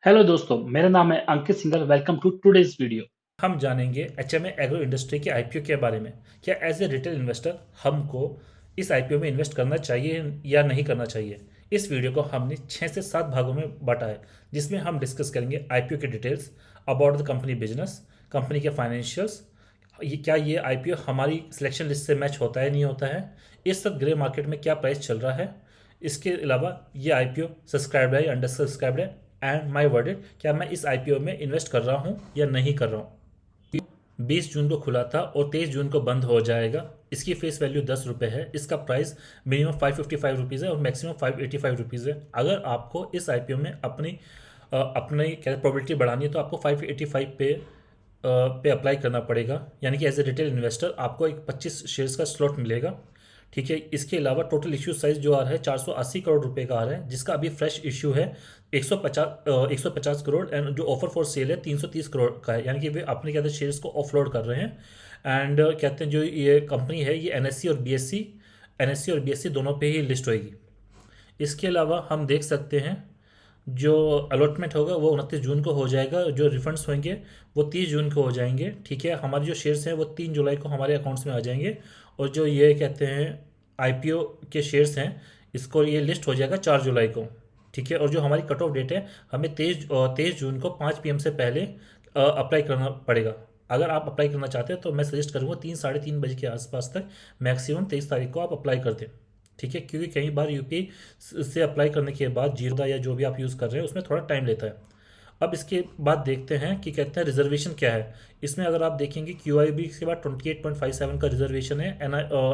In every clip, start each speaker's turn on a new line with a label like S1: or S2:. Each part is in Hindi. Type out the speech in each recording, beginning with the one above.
S1: हेलो दोस्तों, मेरा नाम है Ankit Singhal. Welcome to today's video.
S2: हम जानेंगे एचएमए एग्रो इंडस्ट्री के आईपीओ के बारे में। क्या एज ए रिटेल इन्वेस्टर हमको इस आईपीओ में इन्वेस्ट करना चाहिए या नहीं करना चाहिए। इस वीडियो को हमने 6 से 7 भागों में बांटा है, जिसमें हम डिस्कस करेंगे आईपीओ की details, about the company business, company के फाइनेंशियल्स, क्या ये आईपीओ हमारी सिलेक्शन लिस्ट से मैच होता है नहीं होता है, इस सब ग्रे मार्केट में क्या प्राइस चल रहा है। इसके अलावा ये आईपीओ सब्सक्राइब्ड है या अंडर सब्सक्राइब्ड है, एंड माई वर्डिट, क्या मैं इस आईपीओ में इन्वेस्ट कर रहा हूँ या नहीं कर रहा हूँ। 20 जून को खुला था और 23 जून को बंद हो जाएगा। इसकी फेस वैल्यू 10 रुपये है। इसका प्राइस मिनिमम 555 रुपीज़ है और मैक्सिमम 585 रुपीज़ है। अगर आपको इस आईपीओ में अपनी क्या प्रोबेबिलिटी बढ़ानी है तो आपको 585 पे अप्लाई करना पड़ेगा, यानी कि एज ए रिटेल इन्वेस्टर आपको एक 25 शेयर्स का स्लॉट मिलेगा। ठीक है। इसके अलावा टोटल इश्यू साइज जो आ रहा है 480 करोड़ रुपए का आ रहा है, जिसका अभी फ्रेश इश्यू है 150 करोड़, एंड जो ऑफर फॉर सेल है 330 करोड़ का है, यानी कि वे अपने कहते हैं शेयर्स को ऑफलोड कर रहे हैं। एंड कहते हैं जो ये कंपनी है ये एनएससी और बीएससी दोनों पे ही लिस्ट होगी। इसके अलावा हम देख सकते हैं जो अलॉटमेंट होगा वो 29 जून को हो जाएगा, जो रिफंड्स होंगे वो 30 जून को हो जाएंगे। ठीक है। हमारे जो शेयर्स हैं वो 3 जुलाई को हमारे अकाउंट्स में आ जाएंगे, और जो ये कहते हैं आईपीओ के शेयर्स हैं इसको ये लिस्ट हो जाएगा 4 जुलाई को। ठीक है। और जो हमारी कट ऑफ डेट है हमें 23 जून को 5 PM से पहले अप्लाई करना पड़ेगा। अगर आप अप्लाई करना चाहते हैं तो मैं सजेस्ट करूँगा 3 साढ़े 3 बजे के आसपास तक, मैक्सिमम 23 तारीख को आप अप्लाई कर दें। ठीक है। क्योंकि कई बार यूपीआई से अप्लाई करने के बाद जीरो या जो भी आप यूज़ कर रहे हैं उसमें थोड़ा टाइम लेता है। अब इसके बाद देखते हैं कि कहते हैं रिजर्वेशन क्या है। इसमें अगर आप देखेंगे क्यूआईबी के बाद 28.57 का रिजर्वेशन है,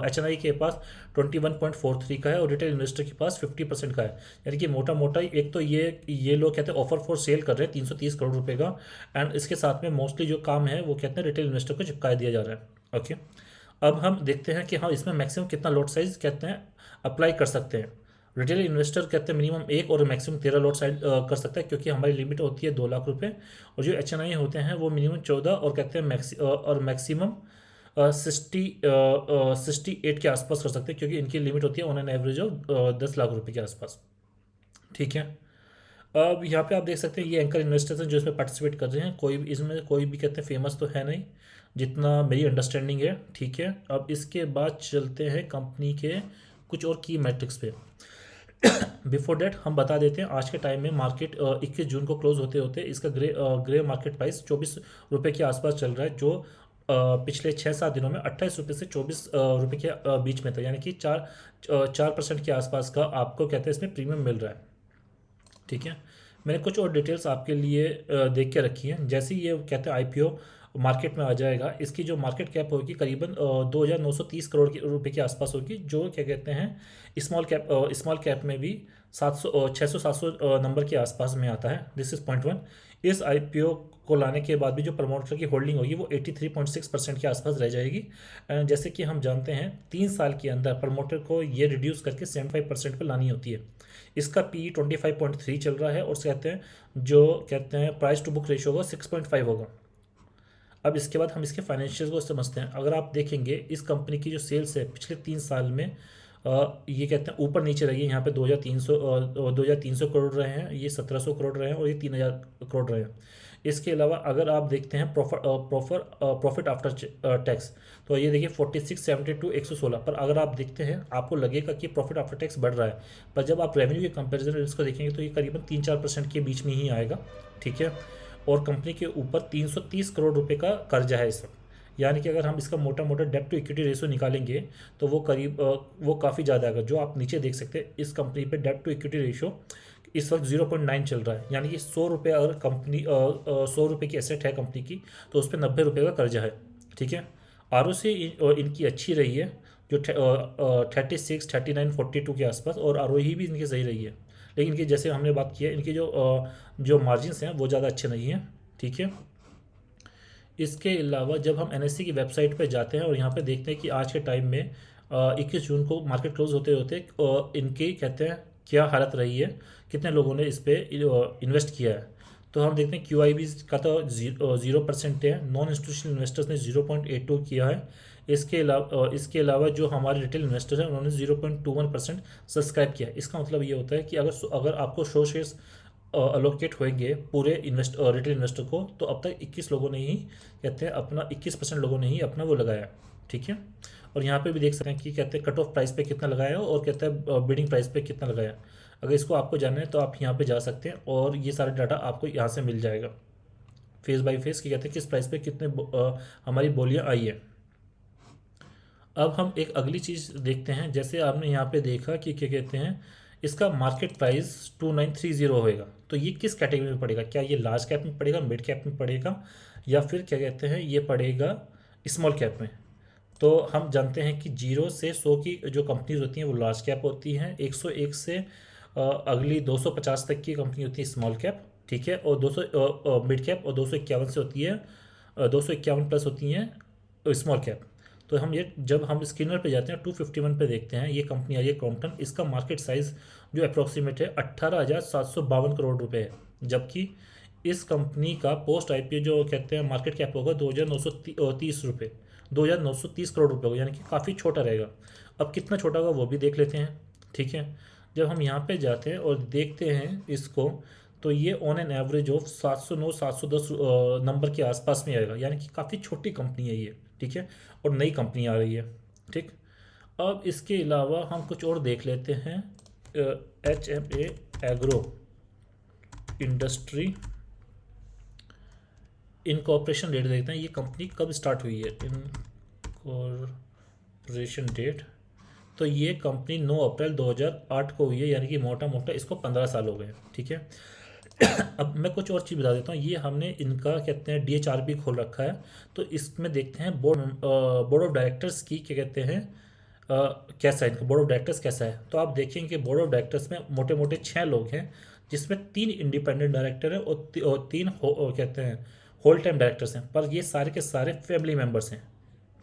S2: एचएनआई के पास 21.43 का है, और रिटेल इन्वेस्टर के पास 50% का है। यानी कि मोटा मोटा एक तो ये लोग कहते हैं ऑफर फॉर सेल कर रहे हैं 330 करोड़ रुपए का, एंड इसके साथ में मोस्टली जो काम है वो कहते हैं रिटेल इन्वेस्टर को चिपका दिया जा रहा है। ओके। अब हम देखते हैं कि हाँ इसमें मैक्सिमम कितना लॉट साइज कहते हैं अप्लाई कर सकते हैं। रिटेल इन्वेस्टर कहते हैं मिनिमम एक और मैक्सिमम 13 लॉट साइज कर सकता है, क्योंकि हमारी लिमिट होती है 2 लाख रुपए। और जो एच होते हैं वो मिनिमम 14 और कहते हैं और मैक्सिमम 68 के आसपास कर सकते हैं, क्योंकि इनकी लिमिट होती है on an average of 10 lakh रुपए के आसपास। ठीक है। अब यहाँ पे आप देख सकते हैं ये एंकर इन्वेस्टर्स हैं जो इसमें पार्टिसिपेट कर रहे हैं। इसमें कोई भी कहते हैं फेमस तो है नहीं, जितना मेरी अंडरस्टैंडिंग है। ठीक है। अब इसके बाद चलते हैं कंपनी के कुछ और की मैट्रिक्स पे। बिफोर डेट हम बता देते हैं आज के टाइम में मार्केट 21 जून को क्लोज होते होते इसका ग्रे मार्केट प्राइस 24 रुपये के आसपास चल रहा है, जो पिछले 6-7 दिनों में 28 रुपये से 24 रुपये के बीच में था, यानी कि 4% के आसपास का आपको कहते हैं इसमें प्रीमियम मिल रहा है। ठीक है। मैंने कुछ और डिटेल्स आपके लिए देख के रखी हैं। जैसे ही ये कहते हैं आईपीओ मार्केट में आ जाएगा, इसकी जो मार्केट कैप होगी करीबन 2,930 करोड़ के रुपए के आसपास होगी, जो क्या कहते हैं स्मॉल कैप में भी 600-700 नंबर के आसपास में आता है। This is point one. इस आईपीओ को लाने के बाद भी जो प्रमोटर की होल्डिंग होगी वो 83.6% के आसपास रह जाएगी। जैसे कि हम जानते हैं 3 साल के अंदर प्रमोटर को ये रिड्यूस करके 75% पर लानी होती है। इसका पी 25.3 चल रहा है, और कहते हैं जो कहते हैं प्राइस टू बुक रेशियो होगा 6.5 होगा। अब इसके बाद हम इसके फाइनेंशियल को समझते हैं। अगर आप देखेंगे इस कंपनी की जो सेल्स है पिछले 3 साल में ये कहते हैं ऊपर नीचे रही है। यहाँ पे 2,300 करोड़ रहे हैं, ये 1,700 करोड़ रहे हैं, और ये 3,000 करोड़ रहे हैं। इसके अलावा अगर आप देखते हैं प्रॉफिट आफ्टर टैक्स, तो ये देखिए 46, 72, 116 पर अगर आप देखते हैं आपको लगेगा कि प्रॉफिट आफ्टर टैक्स बढ़ रहा है, पर जब आप रेवेन्यू के कंपेरिजन इसको देखेंगे तो ये करीबन 3-4% के बीच में ही आएगा। ठीक है। और कंपनी के ऊपर 330 करोड़ रुपए का कर्जा है इस वक्त, यानी कि अगर हम इसका मोटा मोटा डेप्ट टू इक्विटी रेशियो निकालेंगे तो वो काफ़ी ज़्यादा आएगा। जो आप नीचे देख सकते हैं इस कंपनी पे डेप्ट टू इक्विटी रेशियो इस वक्त 0.9 चल रहा है, यानी कि 100 रुपये अगर कंपनी 100 रुपये की एसेट है कंपनी की तो उस पर 90 रुपये का कर्जा है। ठीक है। आर इनकी अच्छी रही है, जो 36, 39, 42 के आसपास, और आर भी इनकी सही रही है। लेकिन इनकी जैसे हमने बात की है इनकी जो मार्जिन्स हैं वो ज़्यादा अच्छे नहीं हैं। ठीक है। इसके अलावा जब हम एनएससी की वेबसाइट पर जाते हैं और यहाँ पे देखते हैं कि आज के टाइम में 21 जून को मार्केट क्लोज होते होते इनकी कहते हैं क्या हालत रही है, कितने लोगों ने इस पर इन्वेस्ट किया है, तो हम देखते हैं क्यू आई बी का तो 0% है, नॉन इंस्टीट्यूशनल इन्वेस्टर्स ने 0.82 किया है। इसके अलावा जो हमारे रिटेल इन्वेस्टर हैं उन्होंने 0.21% सब्सक्राइब किया है। इसका मतलब ये होता है कि अगर आपको 100 शेयर्स अलोकेट होंगे पूरे रिटेल इन्वेस्टर को, तो अब तक 21 लोगों ने ही कहते हैं अपना 21% लोगों ने ही अपना वो लगाया। ठीक है, और यहाँ पे भी देख सकते हैं कि कहते हैं कट ऑफ प्राइस पे कितना लगाया और कहते हैं बिडिंग प्राइस पे कितना लगाया। अगर इसको आपको जानना है तो आप यहाँ पे जा सकते हैं और ये सारा डाटा आपको यहाँ से मिल जाएगा फेस बाय फेस कि कहते हैं किस प्राइस पे कितने हमारी बोलियाँ आई है। अब हम एक अगली चीज़ देखते हैं, जैसे आपने यहाँ पे देखा कि क्या कहते हैं इसका मार्केट प्राइस 2930 होएगा, तो ये किस कैटेगरी में पड़ेगा? क्या ये लार्ज कैप में पड़ेगा, मिड कैप में पड़ेगा, या फिर क्या कहते हैं ये पड़ेगा स्मॉल कैप में? तो हम जानते हैं कि 0 से 100 की जो कंपनीज होती हैं वो लार्ज कैप होती हैं, 101 से अगली 250 तक की कंपनी होती है स्मॉल कैप। ठीक है, और 200 मिड कैप, और 251 से होती है 251 प्लस होती हैं स्मॉल कैप। तो हम ये जब हम स्क्रीनर पे जाते हैं 251 पे देखते हैं ये कंपनी आई है क्रॉम्पटन, इसका मार्केट साइज जो अप्रॉक्सीमेट है 18,752 करोड़ रुपए है, जबकि इस कंपनी का पोस्ट आईपीओ जो कहते हैं मार्केट कैप होगा 2,930 रुपये, 2,930 करोड़ रुपये होगा, यानी कि काफ़ी छोटा रहेगा। अब कितना छोटा होगा वो भी देख लेते हैं। ठीक है, जब हम यहाँ पे जाते हैं और देखते हैं इसको, तो ये on an average of 709 710 number के आसपास में आएगा, यानी कि काफ़ी छोटी कंपनी है ये। ठीक है, और नई कंपनी आ रही है। ठीक, अब इसके अलावा हम कुछ और देख लेते हैं। HMA agro industry incorporation date देखते हैं, ये कंपनी कब स्टार्ट हुई है। इनकॉर्पोरेशन डेट, तो ये कंपनी 9 अप्रैल 2008 को हुई है, यानी कि मोटा मोटा इसको 15 साल हो गए। ठीक है, अब मैं कुछ और चीज़ बता देता हूँ। ये हमने इनका कहते हैं DHR भी खोल रखा है, तो इसमें देखते हैं बोर्ड ऑफ डायरेक्टर्स की क्या कहते हैं कैसा है, इनका बोर्ड ऑफ डायरेक्टर्स कैसा है। तो आप देखेंगे बोर्ड ऑफ डायरेक्टर्स में मोटे मोटे 6 लोग हैं, जिसमें 3 इंडिपेंडेंट डायरेक्टर हैं और 3 कहते हैं होल टाइम डायरेक्टर्स हैं, पर ये सारे के सारे फैमिली मेम्बर्स हैं।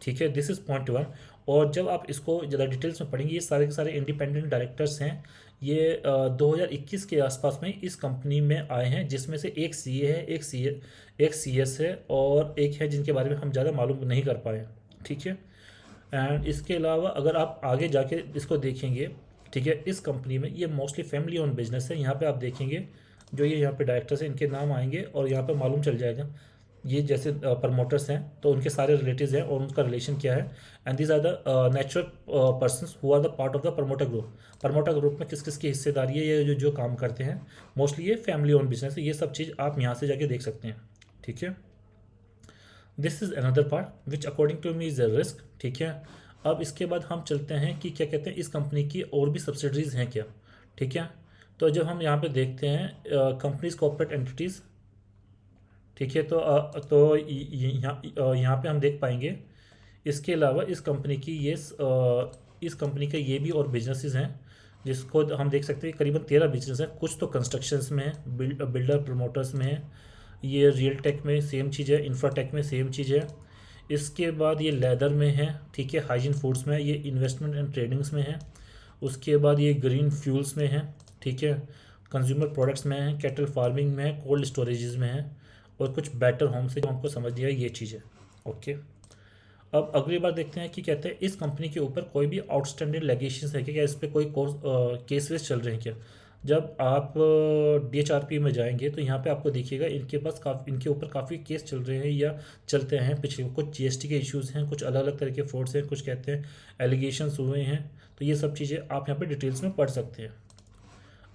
S2: ठीक है, दिस इज़ पॉइंट 1। और जब आप इसको ज़्यादा डिटेल्स में पढ़ेंगे, ये सारे के सारे इंडिपेंडेंट डायरेक्टर्स हैं। ये 2021 के आसपास में इस कंपनी में आए हैं, जिसमें से एक सीए है, एक सीएस है, और एक है जिनके बारे में हम ज़्यादा मालूम नहीं कर पाए। ठीक है, एंड इसके अलावा अगर आप आगे जाके इसको देखेंगे, ठीक है, इस कंपनी में ये मोस्टली फैमिली ओन बिजनेस है। यहाँ पे आप देखेंगे जो ये यहाँ पे डायरेक्टर्स हैं इनके नाम आएंगे और यहाँ पे मालूम चल जाएगा ये जैसे प्रमोटर्स हैं तो उनके सारे रिलेटिव्स हैं और उनका रिलेशन क्या है। And these are the natural persons who are the part of the promoter group. Promoter group में किस किस की हिस्सेदारी है, ये जो जो काम करते हैं मोस्टली ये फैमिली ओन बिजनेस है। ये सब चीज़ आप यहाँ से जाके देख सकते हैं। ठीक है, this is another part which according to me is a risk. ठीक है, अब इसके बाद हम चलते हैं कि क्या कहते हैं इस कंपनी की और भी सब्सिडरीज हैं क्या। ठीक है, तो जब हम यहाँ पे देखते हैं कंपनीज कॉर्पोरेट एंटिटीज़, ठीक है, तो यहाँ पे हम देख पाएंगे इसके अलावा इस कंपनी की इस कंपनी के ये भी और बिजनेसेस हैं जिसको हम देख सकते हैं करीबन 13 बिजनेस हैं। कुछ तो कंस्ट्रक्शंस में है, बिल्डर प्रमोटर्स में है, ये रियल टेक में सेम चीज़ है, इंफ्राटेक में सेम चीज़ है। इसके बाद ये लेदर में है, ठीक है, हाइजीन फूड्स में है, ये इन्वेस्टमेंट एंड ट्रेडिंग्स में है। उसके बाद ये ग्रीन फ्यूल्स में है, ठीक है, कंज्यूमर प्रोडक्ट्स में है, कैटल फार्मिंग में है, कोल्ड स्टोरेजेस में है, और कुछ बेटर होम से जो हमको समझ दिया ये चीज़ है। ओके, अब अगली बार देखते हैं कि कहते हैं इस कंपनी के ऊपर कोई भी आउटस्टैंडिंग लेगेशंस है क्या, इस पर कोई केस वेस चल रहे हैं क्या। जब आप DHRP में जाएंगे तो यहाँ पे आपको देखिएगा इनके पास इनके ऊपर काफ़ी केस चल रहे हैं या चलते हैं पिछले। कुछ GST के इश्यूज़ हैं, कुछ अलग अलग तरह के फ्रॉड्स हैं, कुछ कहते हैं एलिगेशंस हुए हैं। तो ये सब चीज़ें आप यहाँ पे डिटेल्स में पढ़ सकते हैं।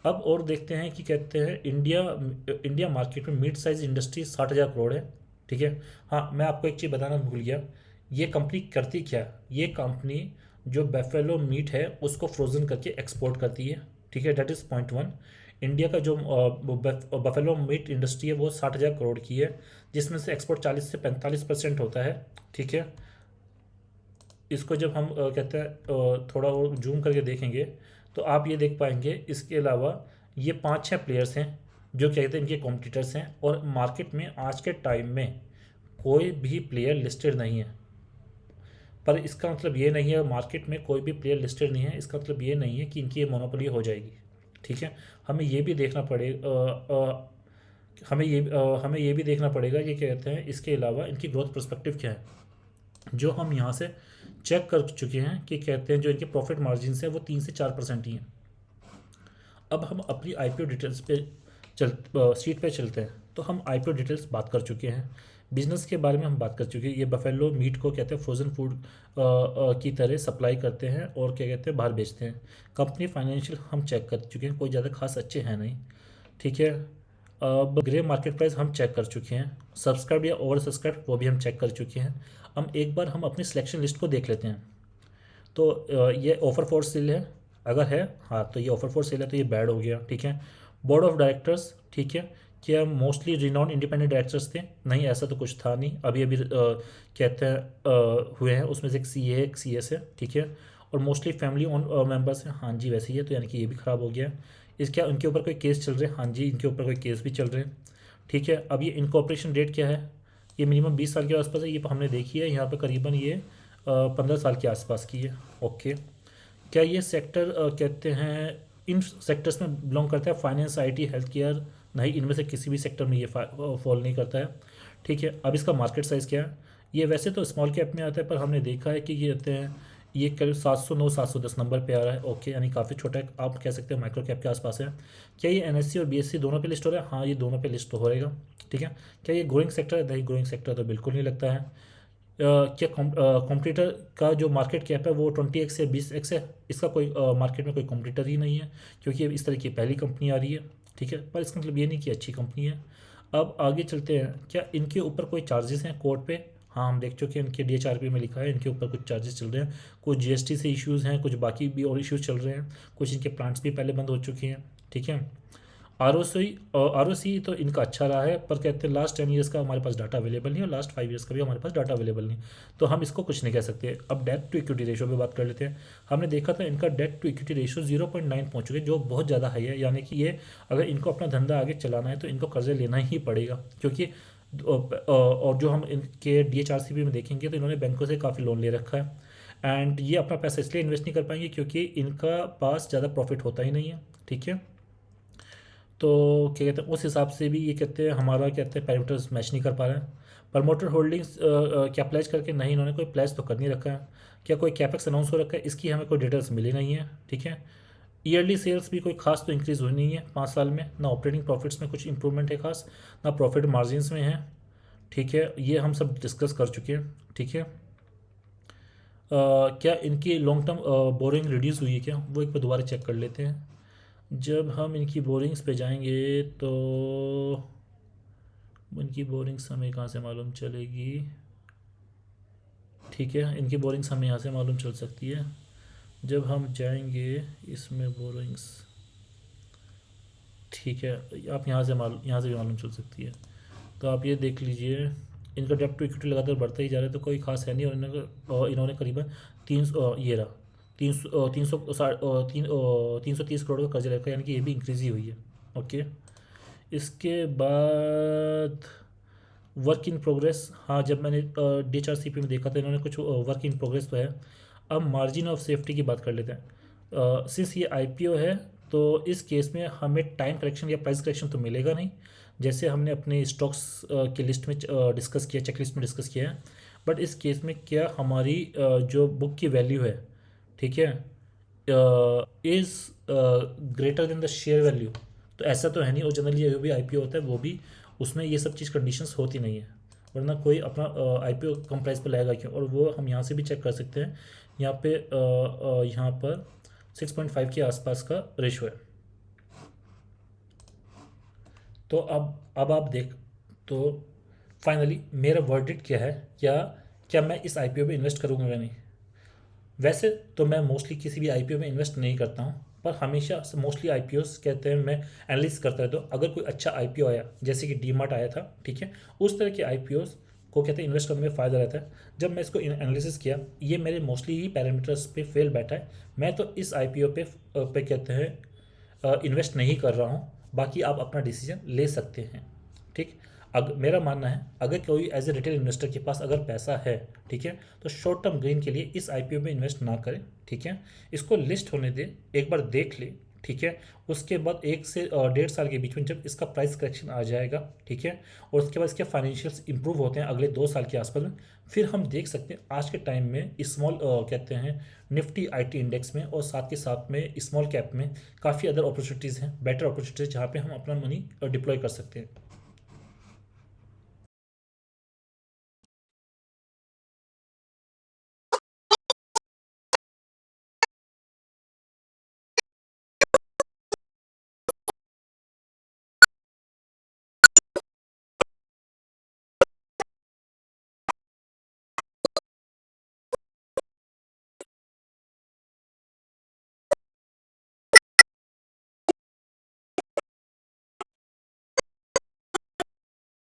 S2: अब और देखते हैं कि कहते हैं इंडिया मार्केट में मिड साइज इंडस्ट्री 60,000 करोड़ है। ठीक है, हाँ मैं आपको एक चीज़ बताना भूल गया, ये कंपनी करती क्या है। ये कंपनी जो बेफेलो मीट है उसको फ्रोज़न करके एक्सपोर्ट करती है। ठीक है, डेट इज़ पॉइंट 1। इंडिया का जो बफेलो मीट इंडस्ट्री है वो 60,000 करोड़ की है, जिसमें से एक्सपोर्ट 40 से 45% होता है। ठीक है, इसको जब हम कहते हैं थोड़ा और जूम करके देखेंगे तो आप ये देख पाएंगे। इसके अलावा ये 5-6 प्लेयर्स हैं जो कहते हैं इनके कॉम्पिटिटर्स हैं, और मार्केट में आज के टाइम में कोई भी प्लेयर लिस्टेड नहीं है। पर इसका मतलब ये नहीं है मार्केट में कोई भी प्लेयर लिस्टेड नहीं है, इसका मतलब ये नहीं है कि इनकी ये मोनोपोली हो जाएगी। ठीक है, हमें ये भी देखना पड़ेगा हमें ये भी देखना पड़ेगा कि क्या कहते हैं इसके अलावा इनकी ग्रोथ पर्सपेक्टिव क्या है, जो हम यहाँ से चेक कर चुके हैं कि कहते हैं जो इनके प्रॉफिट मार्जिन है वो 3 से 4% ही हैं। अब हम अपनी IPO डिटेल्स पे शीट पे चलते हैं तो हम आईपीओ डिटेल्स बात कर चुके हैं, बिजनेस के बारे में हम बात कर चुके हैं। ये बफेलो मीट को कहते हैं फ्रोजन फूड की तरह सप्लाई करते हैं और क्या कहते हैं बाहर बेचते हैं। कंपनी फाइनेंशियल हम चेक कर चुके हैं, कोई ज़्यादा खास अच्छे हैं नहीं, ठीक है। अब ग्रे मार्केट प्राइस हम चेक कर चुके हैं, सब्सक्राइब या ओवर सब्सक्राइब वो भी हम चेक कर चुके हैं। हम अपनी सिलेक्शन लिस्ट को देख लेते हैं। तो ये ऑफर फॉर सेल है, अगर है हाँ तो ये ऑफर फॉर सेल है तो ये बैड हो गया, ठीक है। बोर्ड ऑफ डायरेक्टर्स, ठीक है। क्या मोस्टली रिनॉन इंडिपेंडेंट डायरेक्टर्स थे? नहीं, ऐसा तो कुछ था नहीं, अभी अभी कहते हैं हुए हैं, उसमें से एक सी ए एक सी एस है, ठीक है। और मोस्टली फैमिली ओन मेंबर्स हैं, हाँ जी वैसे ही है, तो यानी कि ये भी ख़राब हो गया है। क्या उनके ऊपर कोई केस चल रहे हैं? हाँ जी, इनके ऊपर कोई केस भी चल रहे हैं, ठीक है। अब ये इनकॉर्पोरेशन डेट क्या है? ये मिनिमम 20 साल के आसपास है, ये हमने देखी है, यहाँ पे करीबन ये 15 साल के आसपास की है, ओके। क्या ये सेक्टर कहते हैं इन सेक्टर्स में बिलोंग करता है? Finance, IT, health care? नहीं, इनमें से किसी भी सेक्टर में ये फॉल नहीं करता है, ठीक है। अब इसका मार्केट साइज़ क्या है? ये वैसे तो स्मॉल कैप में आता है, पर हमने देखा है कि ये कहते हैं ये करीब 709 710 नंबर पे आ रहा है, ओके, यानी काफ़ी छोटा है, आप कह सकते हैं माइक्रो कैप के आसपास है। क्या ये एनएससी और बीएससी दोनों पे लिस्ट हो रहा है? हाँ, ये दोनों पे लिस्ट तो हो रहेगा, ठीक है। क्या ये ग्रोइंग सेक्टर है? नहीं, ग्रोइंग सेक्टर तो बिल्कुल नहीं लगता है। क्या कॉम्पिटिटर का जो मार्केट कैप है वो 20x या 20x है? इसका कोई मार्केट में कोई कॉम्पिटिटर ही नहीं है, क्योंकि इस तरह की पहली कंपनी आ रही है, ठीक है। पर इसका मतलब ये नहीं कि अच्छी कंपनी है। अब आगे चलते हैं, क्या इनके ऊपर कोई चार्जेस हैं कोर्ट पे? हाँ, हम देख चुके हैं, इनके डीएचआरपी में लिखा है इनके ऊपर कुछ चार्जेस चल रहे हैं, कुछ जीएसटी से इश्यूज़ हैं, कुछ बाकी भी और इश्यूज़ चल रहे हैं, कुछ इनके प्लांट्स भी पहले बंद हो चुके हैं, ठीक है। आर ओ सी तो इनका अच्छा रहा है, पर कहते हैं लास्ट 10 ईयर्स का हमारे पास डाटा अवेलेबल नहीं है और लास्ट 5 ईयर्स का भी हमारे पास डाटा अवेलेबल नहीं, तो हम इसको कुछ नहीं कह सकते। अब डेट टू इक्विटी रेशो पे बात कर लेते हैं। हमने देखा था इनका डेट टू इक्विटी रेशो 0.9 पहुँच चुके, जो बहुत ज़्यादा हाई है, यानी कि ये अगर इनको अपना धंधा आगे चलाना है तो इनको कर्जे लेना ही पड़ेगा, क्योंकि और जो हम इनके डीएचआरसीपी में देखेंगे तो इन्होंने बैंकों से काफ़ी लोन ले रखा है, एंड ये अपना पैसा इसलिए इन्वेस्ट नहीं कर पाएंगे क्योंकि इनका पास ज़्यादा प्रॉफिट होता ही नहीं है, ठीक है। तो क्या कहते हैं उस हिसाब से भी ये कहते हैं हमारा कहते हैं पैरामीटर्स मैच नहीं कर पा रहे हैं। प्रमोटर होल्डिंग्स क्या प्लेज करके? नहीं, इन्होंने कोई प्लेज तो कर नहीं रखा है। क्या कोई कैपेक्स अनाउंस हो रखा है? इसकी हमें कोई डिटेल्स मिली नहीं है, ठीक है। ईयरली सेल्स भी कोई खास तो इंक्रीज़ हुई नहीं है 5 साल में, ना ऑपरेटिंग प्रॉफिट्स में कुछ इंप्रूवमैंट है खास, ना प्रॉफिट मार्जिन्स में है, ठीक है। ये हम सब डिस्कस कर चुके हैं, ठीक है। क्या इनकी लॉन्ग टर्म बोरिंग रिड्यूस हुई है क्या? वो एक बार दोबारा चेक कर लेते हैं। जब हम इनकी बोरिंग्स पे जाएंगे तो इनकी बोरिंग्स हमें कहाँ से मालूम चलेगी? ठीक है, इनकी बोरिंग्स हमें यहाँ से मालूम चल सकती है। जब हम जाएंगे इसमें बोरिंग्स, ठीक है, आप यहाँ से भी मालूम चल सकती है। तो आप ये देख लीजिए, इनका डेब्ट टू इक्विटी लगातार बढ़ता ही जा रहा है, तो कोई खास है नहीं। और इन्होंने करीबन ये रहा 330 करोड़ का कर्जा रखा है, यानी कि ये भी इंक्रीज़ ही हुई है, ओके। इसके बाद वर्क इन प्रोग्रेस, हाँ, जब मैंने DHRCP में देखा था इन्होंने कुछ वर्क इन प्रोग्रेस तो है। अब मार्जिन ऑफ सेफ्टी की बात कर लेते हैं। सिंस ये IPO है तो इस केस में हमें टाइम करेक्शन या प्राइस करेक्शन तो मिलेगा नहीं, जैसे हमने अपने स्टॉक्स की लिस्ट में डिस्कस किया, चेकलिस्ट में डिस्कस किया है। बट इस केस में क्या हमारी जो बुक की वैल्यू है, ठीक है, is greater than the share value, तो ऐसा तो है नहीं। और जनरली जो भी IPO होता है वो भी उसमें ये सब चीज़ कंडीशंस होती नहीं है, वरना कोई अपना IPO कम प्राइस पर लाएगा क्यों? और वो हम यहाँ से भी चेक कर सकते हैं। यहाँ पे यहाँ पर 6.5 के आसपास का रेशो है। तो अब आप देख, तो फाइनली मेरा वर्डिक्ट क्या है? क्या मैं इस IPO में इन्वेस्ट करूँगा या नहीं? वैसे तो मैं मोस्टली किसी भी IPO में इन्वेस्ट नहीं करता हूँ, पर हमेशा मोस्टली IPOs कहते हैं मैं एनालिसिस करता रहता हूँ। अगर कोई अच्छा IPO आया, जैसे कि डीमार्ट आया था, ठीक है, उस तरह के IPOs को कहते हैं इन्वेस्ट करने में फ़ायदा रहता है। जब मैं इसको एनालिसिस किया, ये मेरे मोस्टली ही पैरामीटर्स पे फेल बैठा है, मैं तो इस IPO पे कहते हैं इन्वेस्ट नहीं कर रहा हूँ। बाकी आप अपना डिसीजन ले सकते हैं, ठीक। मेरा मानना है अगर कोई एज ए रिटेल इन्वेस्टर के पास अगर पैसा है, ठीक है, तो शॉर्ट टर्म गेन के लिए इस IPO में इन्वेस्ट ना करें, ठीक है। इसको लिस्ट होने दे, एक बार देख ले, ठीक है। उसके बाद 1 से 1.5 साल के बीच में जब इसका प्राइस करेक्शन आ जाएगा, ठीक है, और उसके बाद इसके फाइनेंशियल्स इंप्रूव होते हैं अगले 2 साल के आसपास में, फिर हम देख सकते हैं आज के टाइम में स्मॉल कहते हैं निफ्टी आईटी इंडेक्स में, और साथ के साथ में स्मॉल कैप में काफ़ी अदर अपॉर्चुनिटीज़ हैं, बेटर अपॉर्चुनिटीज़, जहाँ पे हम अपना मनी डिप्लॉय कर सकते हैं।